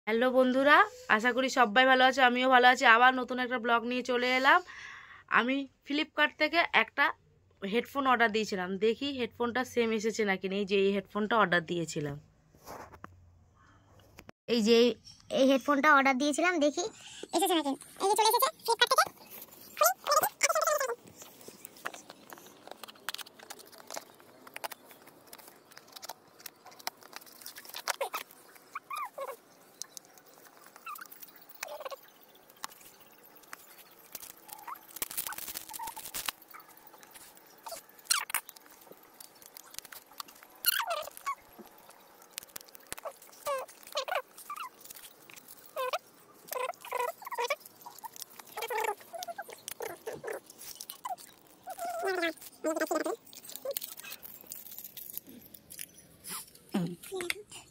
Hello বন্ধুরা, আশা করি সবাই ভালো আছে। আমিও ভালো আছি। আবার নতুন একটা ব্লগ নিয়ে চলে এলাম। আমি ফ্লিপকার্ট থেকে একটা হেডফোন অর্ডার দিয়েছিলাম। দেখি হেডফোনটা সেম এসেছে নাকি। এই যে এই হেডফোনটা অর্ডার দিয়েছিলাম, এই যে এই হেডফোনটা অর্ডার দিয়েছিলাম, দেখি এসেছে নাকি। এই যে চলে এসেছে ফ্লিপকার্ট থেকে।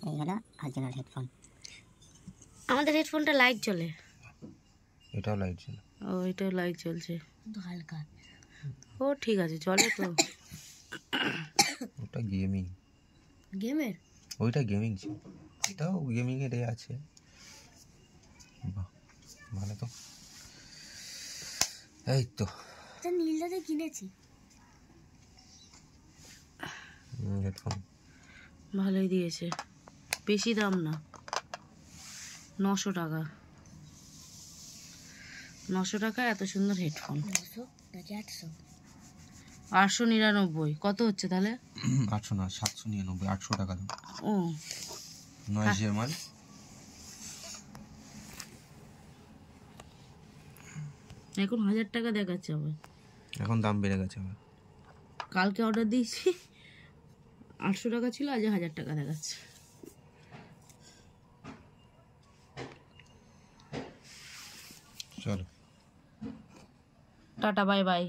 এই হলো অরিজিনাল হেডফোন। আমাদের হেডফোনটা লাইট জ্বলে। এটাও লাইট ছিল। ও, এটাও লাইট জ্বলছে হালকা। ও ঠিক আছে, চলে তো। ওটা গেমিং, গেমের ওইটা গেমিং ছিল, এটাও গেমিং এর আছে। বাহ, ভালো তো। এই তো নীলদাতে কিনেছি হেডফোন, ভালোই দিয়েছে, বেশি দাম না, 900 টাকা। 900 টাকা এত সুন্দর হেডফোন। 899 কত হচ্ছে তাহলে? 800 না 799, 800 টাকা দাম। ও, নয়েজের মাল। এখন 1000 টাকা দেখাচ্ছে আবার। এখন দাম বেড়ে গেছে আবার। কালকে অর্ডার দিয়েছি 800 টাকা ছিল, আজ 1000 টাকা দেখাচ্ছে। চলো, টাটা, বাই বাই।